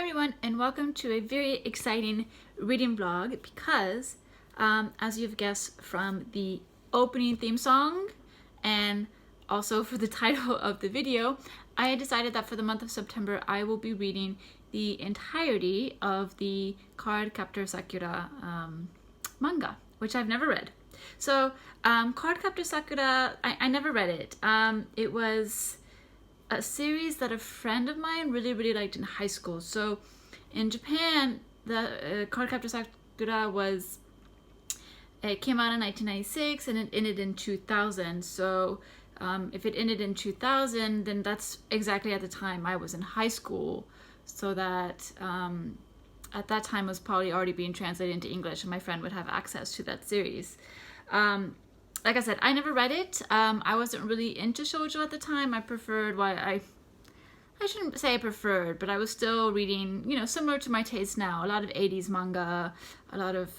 everyone, and welcome to a very exciting reading vlog because, as you've guessed from the opening theme song and also for the title of the video, I decided that for the month of September I will be reading the entirety of the Card Captor Sakura manga, which I've never read. So, Card Captor Sakura, I never read it. It was a series that a friend of mine really liked in high school. So in Japan, the Card Captor Sakura it came out in 1996 and it ended in 2000. So if it ended in 2000, then that's exactly at the time I was in high school. So that at that time was probably already being translated into English and my friend would have access to that series. Like I said, I never read it. I wasn't really into shoujo at the time. I preferred I shouldn't say I preferred, but I was still reading, similar to my taste now. A lot of 80s manga, a lot of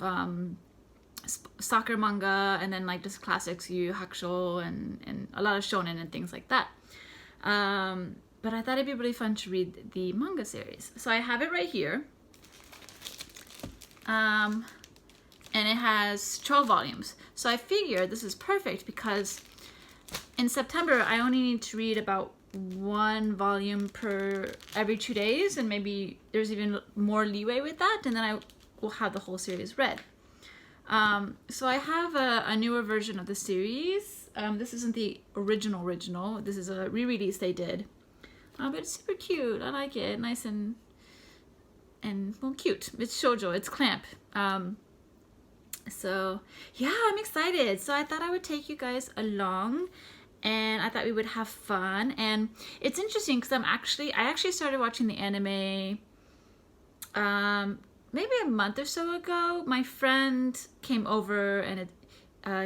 soccer manga, and then like just classics, Yu Yu Hakusho, and a lot of shonen and things like that. But I thought it'd be really fun to read the manga series. So I have it right here. And it has 12 volumes. So I figured this is perfect because in September I only need to read about one volume per every 2 days, and maybe there's even more leeway with that, and then I will have the whole series read. So I have a newer version of the series. This isn't the original. This is a re-release they did. But it's super cute. I like it. Nice and well, cute. It's shoujo. It's clamp. So yeah, I'm excited. So I thought I would take you guys along and I thought we would have fun. And it's interesting because I actually started watching the anime maybe a month or so ago. My friend came over and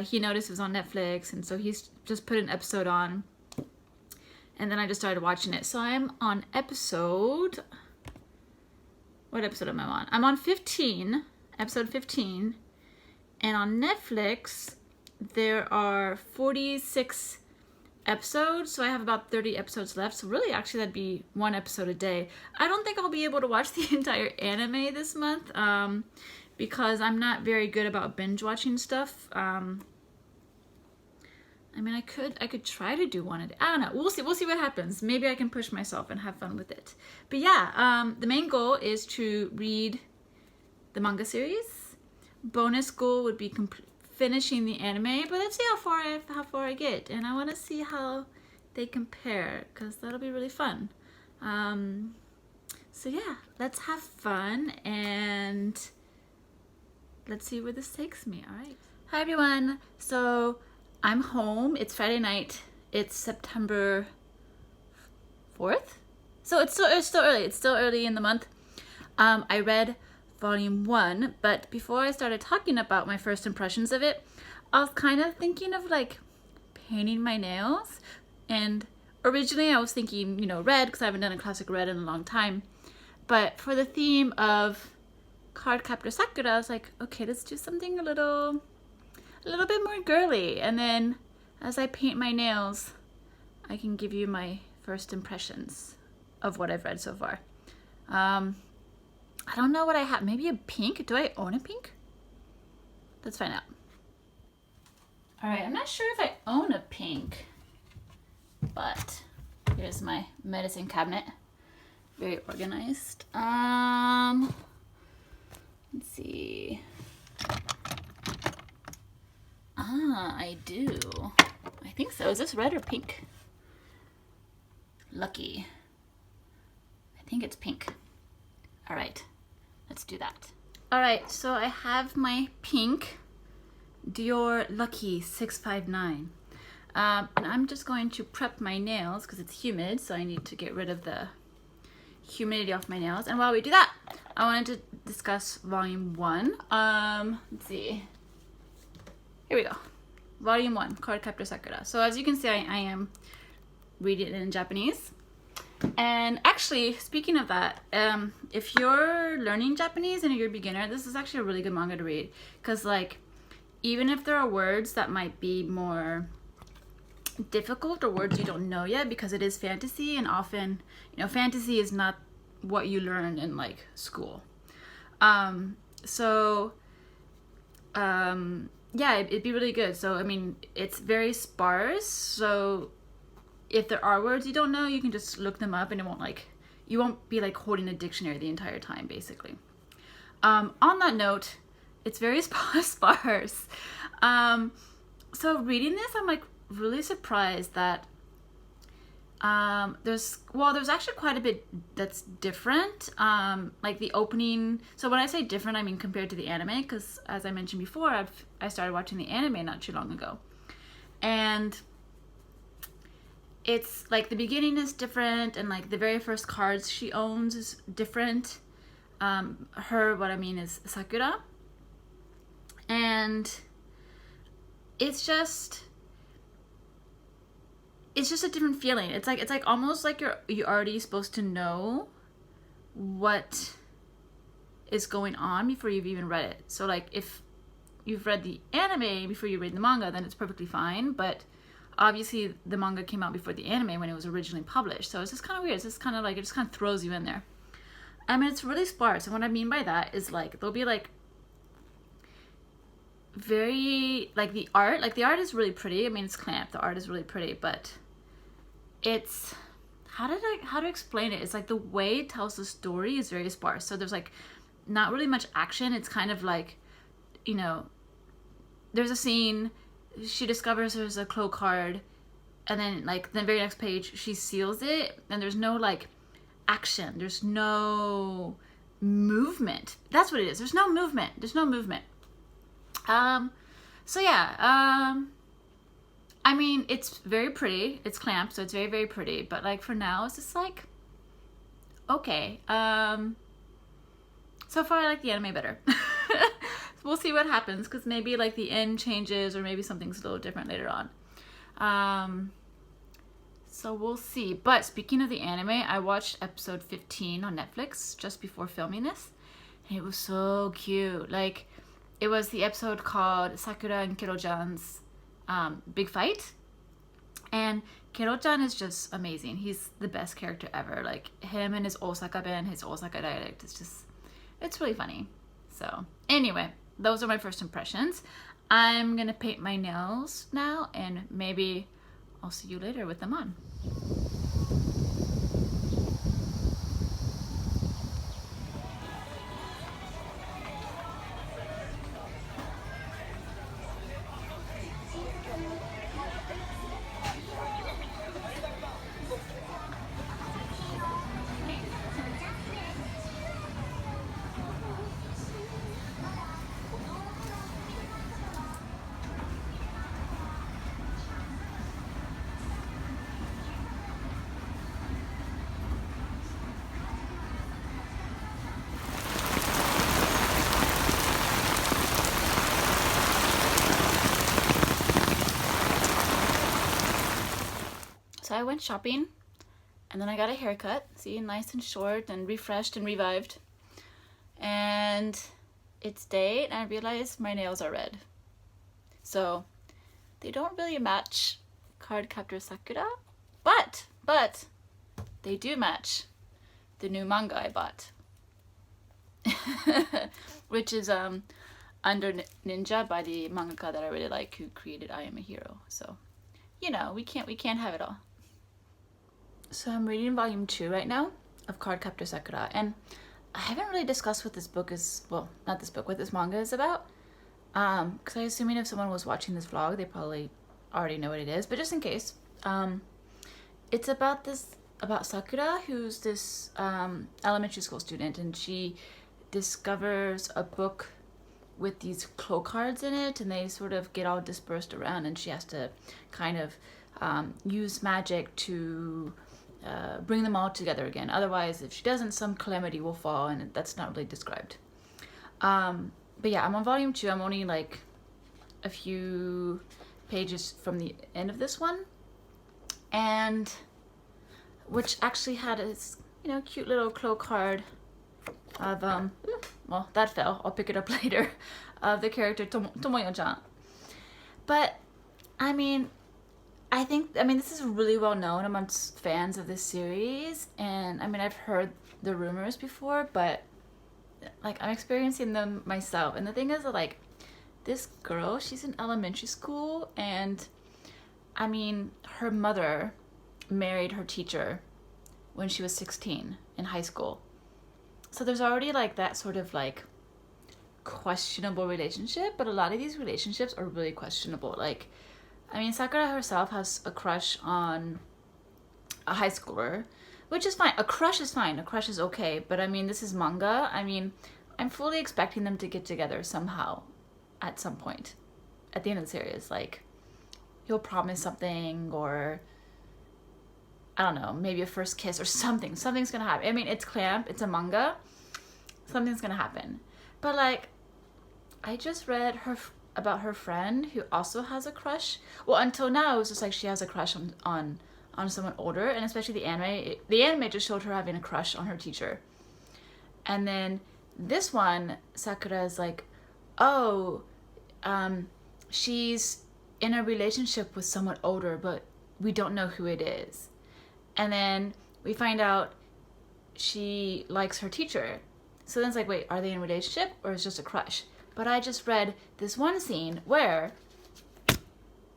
he noticed it was on Netflix, and so he's just put an episode on, and then I just started watching it. So I'm on what episode am I on? I'm on episode 15. And on Netflix, there are 46 episodes, so I have about 30 episodes left. So really, actually, that'd be one episode a day. I don't think I'll be able to watch the entire anime this month because I'm not very good about binge watching stuff. I mean, I could try to do one a day. I don't know. We'll see what happens. Maybe I can push myself and have fun with it. But yeah, the main goal is to read the manga series. Bonus goal would be finishing the anime, but let's see how far I get, and I want to see how they compare because that'll be really fun. So yeah, let's have fun and let's see where this takes me. All right. Hi everyone. So I'm home. It's Friday night. It's September 4th. So it's still early. It's still early in the month. I read Volume 1, but before I started talking about my first impressions of it, I was kind of thinking of like painting my nails, and originally I was thinking, red, because I haven't done a classic red in a long time, but for the theme of Card Captor Sakura, I was like, okay, let's do something a little bit more girly, and then as I paint my nails, I can give you my first impressions of what I've read so far. I don't know what I have. Maybe a pink? Do I own a pink? Let's find out. All right, I'm not sure if I own a pink, but here's my medicine cabinet. Very organized. Let's see. I do. I think so. Is this red or pink? Lucky. I think it's pink. All right. Let's do that. All right, so I have my pink Dior Lucky 659. And I'm just going to prep my nails because it's humid, so I need to get rid of the humidity off my nails. And while we do that, I wanted to discuss Volume 1. Let's see. Here we go. Volume 1, Card Captor Sakura. So as you can see, I am reading it in Japanese. And actually, speaking of that, if you're learning Japanese and you're a beginner, this is actually a really good manga to read. Because, like, even if there are words that might be more difficult or words you don't know yet, because it is fantasy, and often, fantasy is not what you learn in like school. Yeah, it'd be really good. So I mean, it's very sparse, so if there are words you don't know, you can just look them up and it won't like, you won't be like holding a dictionary the entire time, basically. On that note, it's very sparse. So reading this, I'm like really surprised that there's actually quite a bit that's different. Like the opening, so when I say different, I mean compared to the anime, because as I mentioned before, I started watching the anime not too long ago. And it's like the beginning is different, and like the very first cards she owns is different. What I mean is Sakura. And it's just a different feeling. It's like almost like you're already supposed to know what is going on before you've even read it. So like if you've read the anime before you read the manga, then it's perfectly fine. But obviously the manga came out before the anime when it was originally published. So it's just kind of weird. It's just kind of like, it just kind of throws you in there. I mean, it's really sparse. And what I mean by that is like, there'll be like very, like the art is really pretty. I mean, it's Clamp. The art is really pretty, but it's, how to explain it? It's like the way it tells the story is very sparse. So there's like not really much action. It's kind of like, you know, there's a scene, she discovers there's a cloak card, and then like the very next page she seals it, and there's no like action, there's no movement. That's what it is. There's no movement. So yeah, I mean, it's very pretty. It's Clamp, so it's very, very pretty. But like for now, it's just like, okay. So far I like the anime better. We'll see what happens, because maybe like the end changes, or maybe something's a little different later on. So we'll see. But speaking of the anime, I watched episode 15 on Netflix just before filming this, and it was so cute. Like, it was the episode called Sakura and Kero-jan's big fight, and Kero-chan is just amazing. He's the best character ever. Like him and his Osaka Ben, his Osaka dialect, it's really funny. So anyway, those are my first impressions. I'm gonna paint my nails now, and maybe I'll see you later with them on. So I went shopping, and then I got a haircut. See, nice and short and refreshed and revived. And it's day, and I realized my nails are red. So they don't really match Card Captor Sakura, but they do match the new manga I bought, which is Under Ninja by the mangaka that I really like, who created I Am a Hero. So, you know, we can't have it all. So I'm reading volume 2 right now of Card Captor Sakura, and I haven't really discussed what this book is, well, not this book, what this manga is about, because I'm assuming if someone was watching this vlog, they probably already know what it is, but just in case, it's about Sakura, who's this elementary school student, and she discovers a book with these cloak cards in it, and they sort of get all dispersed around, and she has to kind of use magic to bring them all together again. Otherwise, if she doesn't, some calamity will fall, and that's not really described. But yeah, I'm on volume 2. I'm only like a few pages from the end of this one, and which actually had a, you know, cute little cloak card of well, that fell, I'll pick it up later, of the character Tomoyo-chan. But I mean, I think, I mean, this is really well known amongst fans of this series, and I mean, I've heard the rumors before, but like I'm experiencing them myself. And the thing is that like this girl, she's in elementary school, and I mean, her mother married her teacher when she was 16 in high school. So there's already like that sort of like questionable relationship, but a lot of these relationships are really questionable. Like, I mean, Sakura herself has a crush on a high schooler, which is fine. A crush is fine. A crush is okay. But I mean, this is manga. I mean, I'm fully expecting them to get together somehow at some point at the end of the series. Like, he'll promise something, or I don't know, maybe a first kiss or something. Something's gonna happen. I mean, it's Clamp, it's a manga. Something's gonna happen. But like, I just read about her friend who also has a crush. Well, until now, it was just like she has a crush on someone older, and especially the anime. The anime just showed her having a crush on her teacher. And then this one, Sakura is like, oh, she's in a relationship with someone older, but we don't know who it is. And then we find out she likes her teacher. So then it's like, wait, are they in a relationship or is it just a crush? But I just read this one scene where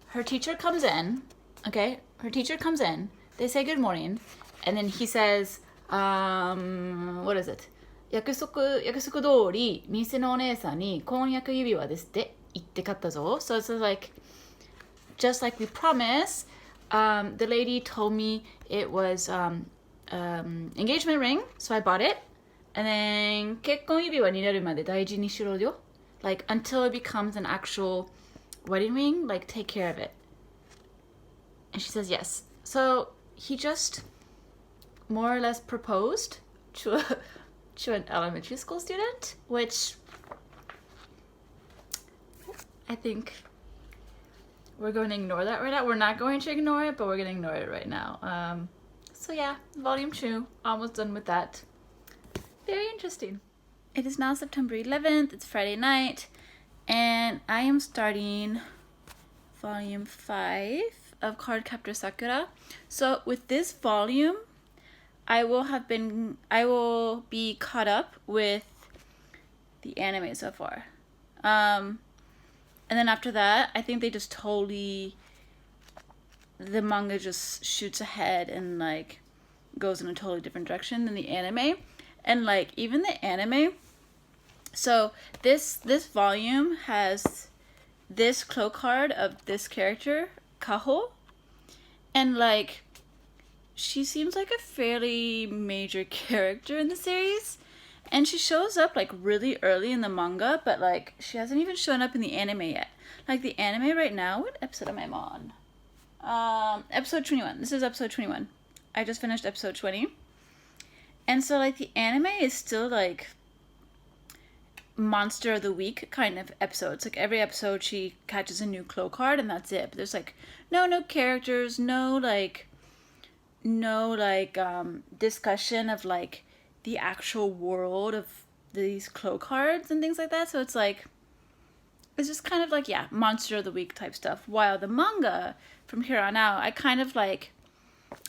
her teacher comes in, okay? Her teacher comes in, they say good morning, and then he says, what is it? 約束通り、店のお姉さんに婚約指輪ですって言って買ったぞ. So it's like, just like we promised, the lady told me it was engagement ring, so I bought it. And then 結婚指輪になるまで大事にしろよ. Like, until it becomes an actual wedding ring, like, take care of it. And she says yes. So he just more or less proposed to an elementary school student, which I think we're going to ignore that right now. We're not going to ignore it, but we're going to ignore it right now. So yeah, volume 2, almost done with that. Very interesting. It is now September 11th, it's Friday night, and I am starting volume 5 of Card Captor Sakura. So with this volume, I will be caught up with the anime so far. And then after that, I think they just totally, the manga just shoots ahead and like goes in a totally different direction than the anime. And like even the anime, so this volume has this cloak card of this character, Kaho, and like she seems like a fairly major character in the series, and she shows up like really early in the manga, but like she hasn't even shown up in the anime yet. Like the anime right now, what episode am I on? Episode 21. This is episode 21. I just finished episode 20. And so like the anime is still like monster of the week kind of episodes. Like every episode she catches a new cloak card and that's it. But there's like no characters, no discussion of like the actual world of these cloak cards and things like that. So it's like, it's just kind of like, yeah, monster of the week type stuff. While the manga from here on out, I kind of like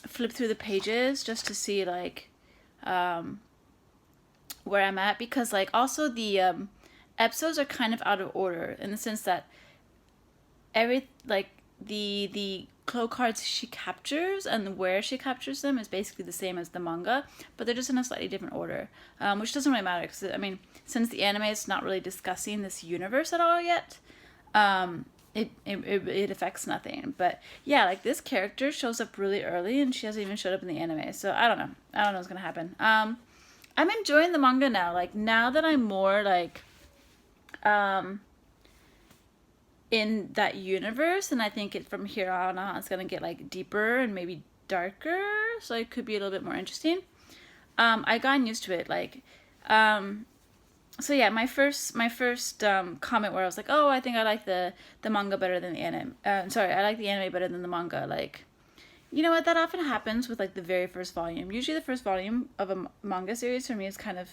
flip through the pages just to see like where I'm at, because like also the episodes are kind of out of order in the sense that the cloak cards she captures and where she captures them is basically the same as the manga, but they're just in a slightly different order, which doesn't really matter because I mean, since the anime is not really discussing this universe at all yet, it affects nothing. But yeah, like this character shows up really early and she hasn't even showed up in the anime, so I don't know what's gonna happen. I'm enjoying the manga now. Like now that I'm more like in that universe, and I think it from here on out it's gonna get like deeper and maybe darker, so it could be a little bit more interesting. I gotten used to it. Like so yeah, my first comment where I was like, oh, I think I like the manga better than the anime. I like the anime better than the manga. Like, you know what? That often happens with like the very first volume. Usually the first volume of a manga series for me is kind of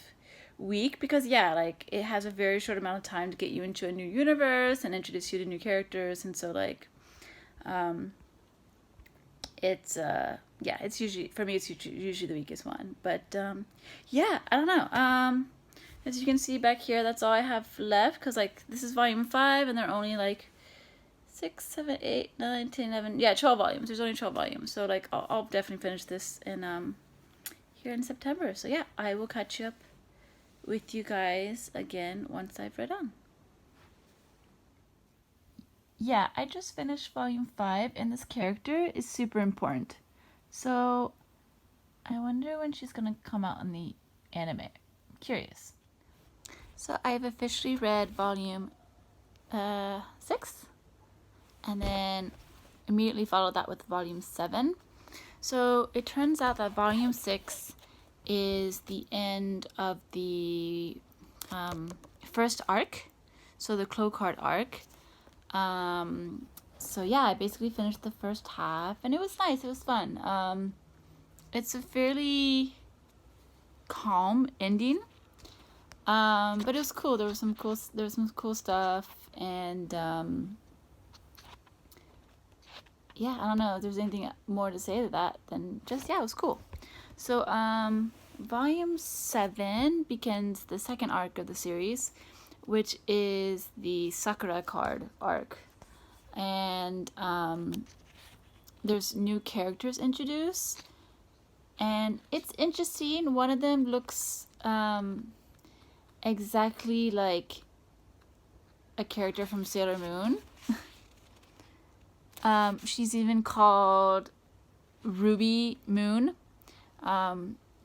weak because yeah, like it has a very short amount of time to get you into a new universe and introduce you to new characters, and so like it's yeah, it's usually, for me, it's usually the weakest one. But yeah, I don't know. As you can see back here, that's all I have left, because like this is volume 5 and they're only like 6, 7, 8, 9, 10, 11, yeah, 12 volumes. There's only 12 volumes, so like I'll definitely finish this in here in September. So yeah, I will catch you up with you guys again once I've read on. Yeah, I just finished volume 5 and this character is super important. So I wonder when she's gonna come out in the anime. Curious. So I've officially read volume 6 and then immediately followed that with volume 7. So it turns out that volume 6 is the end of the first arc, so the Clow Card arc. So yeah, I basically finished the first half and it was nice, it was fun. It's a fairly calm ending, but it was cool. There was some cool stuff, and yeah, I don't know if there's anything more to say to that than just, yeah, it was cool. So volume 7 begins the second arc of the series, which is the Sakura card arc, and there's new characters introduced, and it's interesting. One of them looks exactly like a character from Sailor Moon. She's even called Ruby Moon.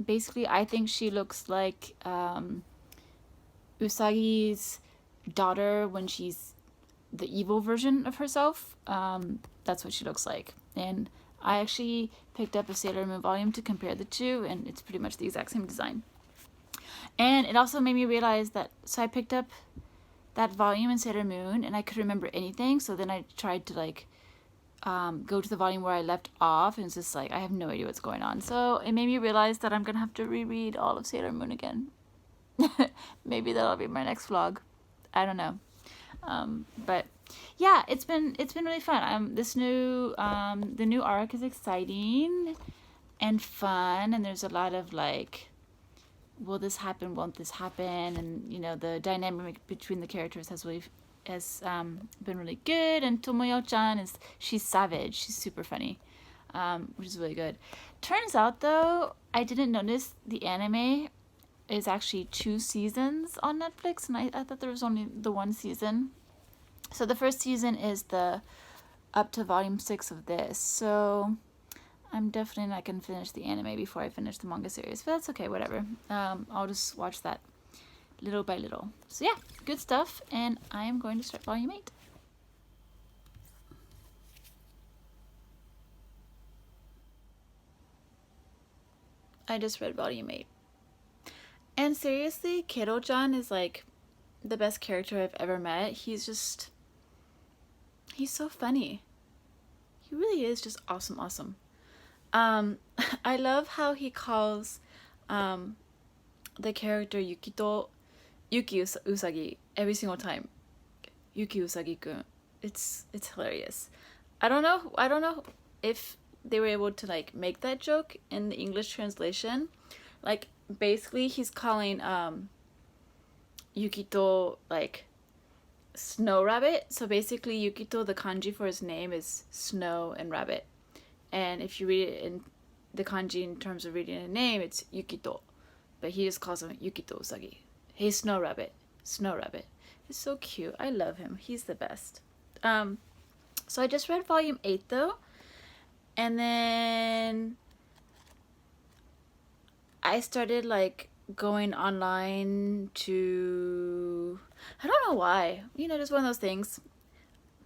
Basically, I think she looks like Usagi's daughter when she's the evil version of herself. That's what she looks like. And I actually picked up a Sailor Moon volume to compare the two, and it's pretty much the exact same design. And it also made me realize that, so I picked up that volume in Sailor Moon and I couldn't remember anything, so then I tried to like go to the volume where I left off, and it's just like I have no idea what's going on. So it made me realize that I'm gonna have to reread all of Sailor Moon again. Maybe that'll be my next vlog. I don't know. But yeah, it's been really fun. The new arc is exciting and fun, and there's a lot of like, will this happen, won't this happen, and you know, the dynamic between the characters has been really good. And Tomoyo-chan she's savage, she's super funny, which is really good. Turns out though, I didn't notice the anime is actually 2 seasons on Netflix, and I thought there was only the 1 season. So the first season is the up to volume 6 of this, so I'm definitely not gonna finish the anime before I finish the manga series, but that's okay, whatever. I'll just watch that little by little. So yeah, good stuff, and I am going to start volume 8. I just read volume 8. And seriously, Kero-chan is like the best character I've ever met. He's so funny. He really is just awesome. I love how he calls the character Yuki Usagi every single time. Yuki Usagi-kun. It's hilarious. I don't know if they were able to like make that joke in the English translation. Like basically he's calling Yukito like Snow Rabbit. So basically Yukito, the kanji for his name is snow and rabbit. And if you read it in the kanji in terms of reading a name, it's Yukito. But he just calls him Yukito Usagi. Hey, Snow Rabbit. Snow Rabbit. It's so cute. I love him. He's the best. So I just read volume 8 though. And then I started like going online to, I don't know why, you know, just one of those things.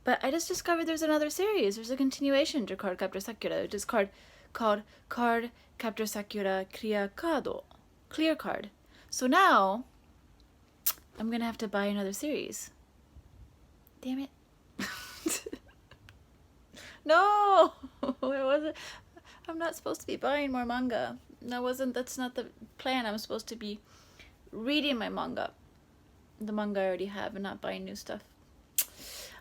But I just discovered there's another series. There's a continuation to Card Captor Sakura, which is called Card Captor Sakura Clear Card. So now I'm gonna have to buy another series. Damn it. No, I'm not supposed to be buying more manga. That's not the plan. I'm supposed to be reading my manga. The manga I already have and not buying new stuff.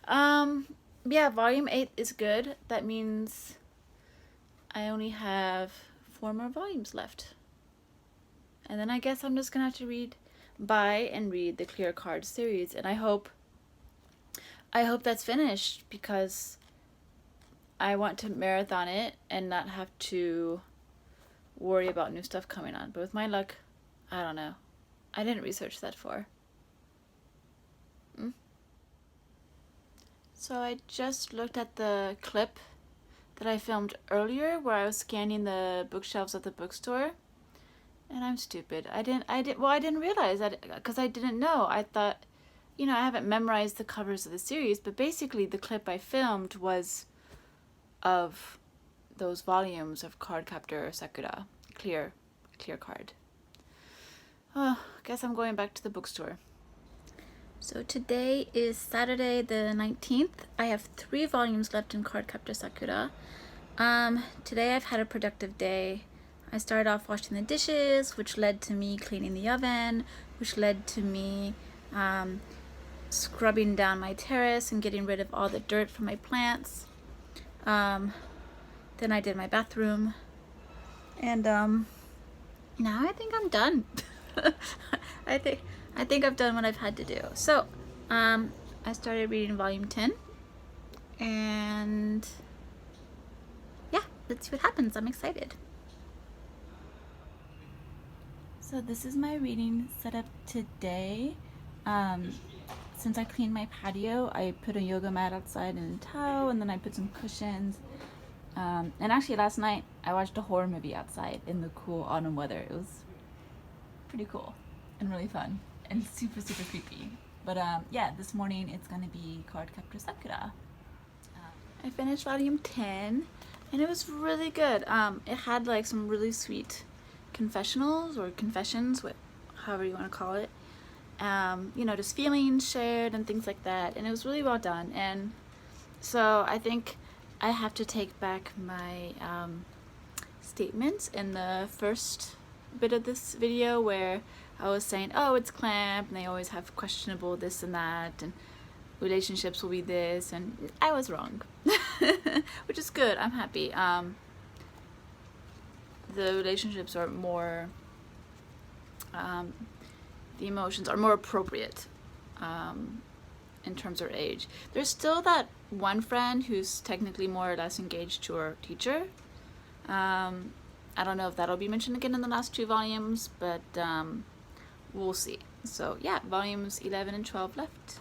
Yeah, volume 8 is good. That means I only have 4 more volumes left. And then I guess I'm just gonna have to buy and read the Clear Card series, and I hope that's finished because I want to marathon it and not have to worry about new stuff coming on. But with my luck, I don't know. I didn't research that far. So I just looked at the clip that I filmed earlier where I was scanning the bookshelves at the bookstore, and I'm stupid. I didn't realize that because I didn't know. I thought, I haven't memorized the covers of the series, but basically the clip I filmed was of those volumes of Card Captor Sakura, clear card. Oh, I guess I'm going back to the bookstore. So today is Saturday the 19th. I have 3 volumes left in Card Captor Sakura. Today I've had a productive day. I started off washing the dishes, which led to me cleaning the oven, which led to me scrubbing down my terrace and getting rid of all the dirt from my plants. Then I did my bathroom, and now I think I'm done. I think I've done what I've had to do. So, I started reading volume 10, and yeah, let's see what happens. I'm excited. So this is my reading setup today. Since I cleaned my patio, I put a yoga mat outside and a towel, and then I put some cushions. And actually last night I watched a horror movie outside in the cool autumn weather. It was pretty cool and really fun and super creepy. But yeah, this morning it's gonna be Card Captor Sakura. I finished volume 10 and it was really good. It had like some really sweet confessionals or confessions, however you want to call it. Just feelings shared and things like that, and it was really well done. And so I think I have to take back my statements in the first bit of this video where I was saying, oh, it's clamp and they always have questionable this and that and relationships will be this, and I was wrong. Which is good. I'm happy. The relationships are more the emotions are more appropriate in terms of age. There's still that one friend who's technically more or less engaged to her teacher. I don't know if that'll be mentioned again in the last 2 volumes, but we'll see. So yeah, volumes 11 and 12 left.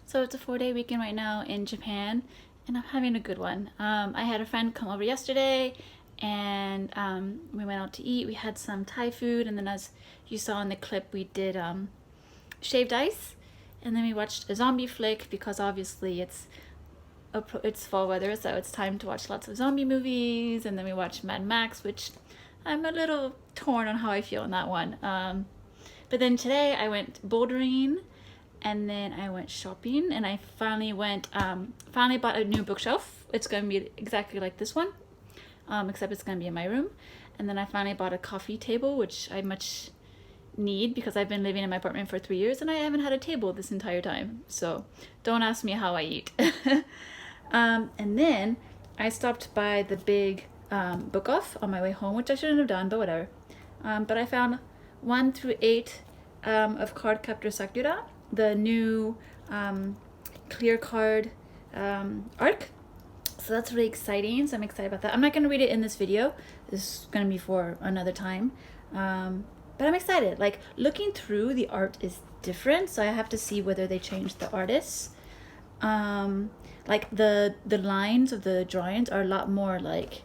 So it's a 4-day weekend right now in Japan, and I'm having a good one. I had a friend come over yesterday, and we went out to eat. We had some Thai food, and then as you saw in the clip, we did shaved ice, and then we watched a zombie flick because obviously it's fall weather, so it's time to watch lots of zombie movies. And then we watched Mad Max, which I'm a little torn on how I feel on that one. But then today I went bouldering and then I went shopping, and I finally bought a new bookshelf. It's gonna be exactly like this one, except it's gonna be in my room. And then I finally bought a coffee table, which I much need because I've been living in my apartment for 3 years and I haven't had a table this entire time. So don't ask me how I eat. And then I stopped by the big book off on my way home, which I shouldn't have done, but whatever. But I found 1 through 8 of Card Captor Sakura, the new clear card arc. So that's really exciting. So I'm excited about that. I'm not going to read it in this video. This is going to be for another time. But I'm excited. Like, looking through, the art is different. So I have to see whether they changed the artists. Like the lines of the drawings are a lot more like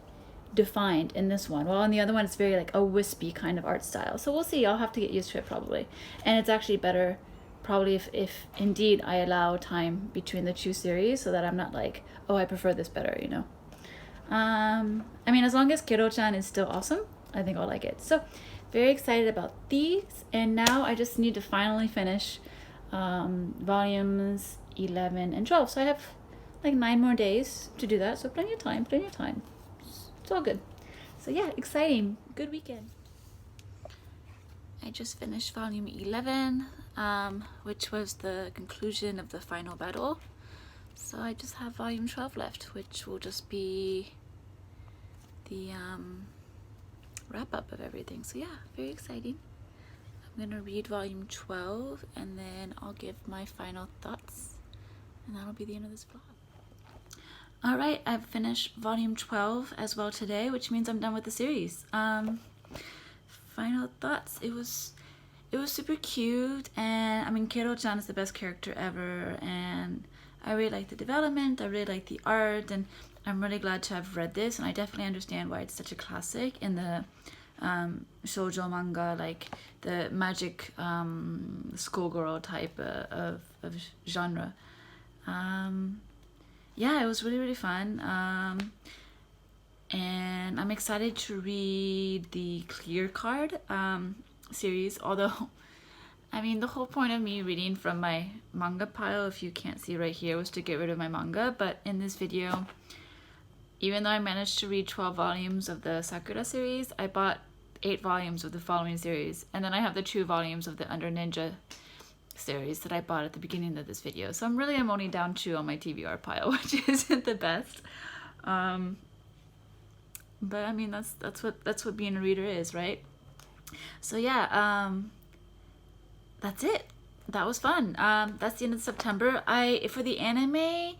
defined in this one, while on the other one it's very like a wispy kind of art style. So we'll see. I'll have to get used to it probably. And it's actually better probably if indeed I allow time between the two series, so that I'm not like, oh, I prefer this better, you know. I mean, as long as Kiro-chan is still awesome, I think I'll like it. So very excited about these. And now I just need to finally finish volumes 11 and 12. So I have like 9 more days to do that. So plenty of time. It's all good. So yeah, exciting. Good weekend. I just finished volume 11, which was the conclusion of the final battle. So I just have volume 12 left, which will just be the wrap up of everything. So yeah, very exciting. I'm gonna read volume 12 and then I'll give my final thoughts, and that'll be the end of this vlog. Alright, I've finished volume 12 as well today, which means I'm done with the series. Final thoughts. It was super cute, and I mean, Kiro-chan is the best character ever, and I really like the development, I really like the art, and I'm really glad to have read this, and I definitely understand why it's such a classic in the shoujo manga, like the magic schoolgirl type of genre. Yeah, it was really fun, and I'm excited to read the Clear Card series, although I mean, the whole point of me reading from my manga pile, if you can't see right here, was to get rid of my manga. But in this video, even though I managed to read 12 volumes of the Sakura series, I bought 8 volumes of the following series, and then I have the 2 volumes of the Under Ninja series that I bought at the beginning of this video. So I'm only down 2 on my TBR pile, which isn't the best. But I mean, that's what being a reader is, right? So yeah, that's it. That was fun. That's the end of September. For the anime,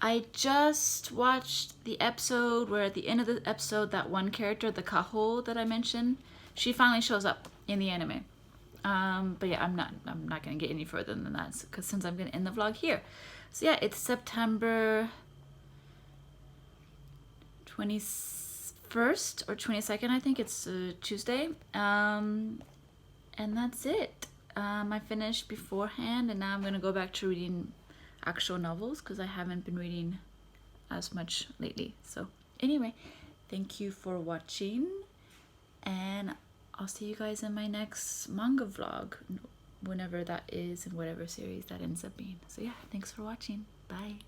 I just watched the episode where at the end of the episode, that one character, the Kaho that I mentioned, she finally shows up in the anime. But yeah, I'm not gonna get any further than that, because since I'm gonna end the vlog here. So yeah, it's September 21st or 22nd, I think it's Tuesday. And that's it. I finished beforehand, and now I'm gonna go back to reading actual novels because I haven't been reading as much lately. So anyway, thank you for watching, and I'll see you guys in my next manga vlog, whenever that is, and whatever series that ends up being. So yeah, thanks for watching. Bye.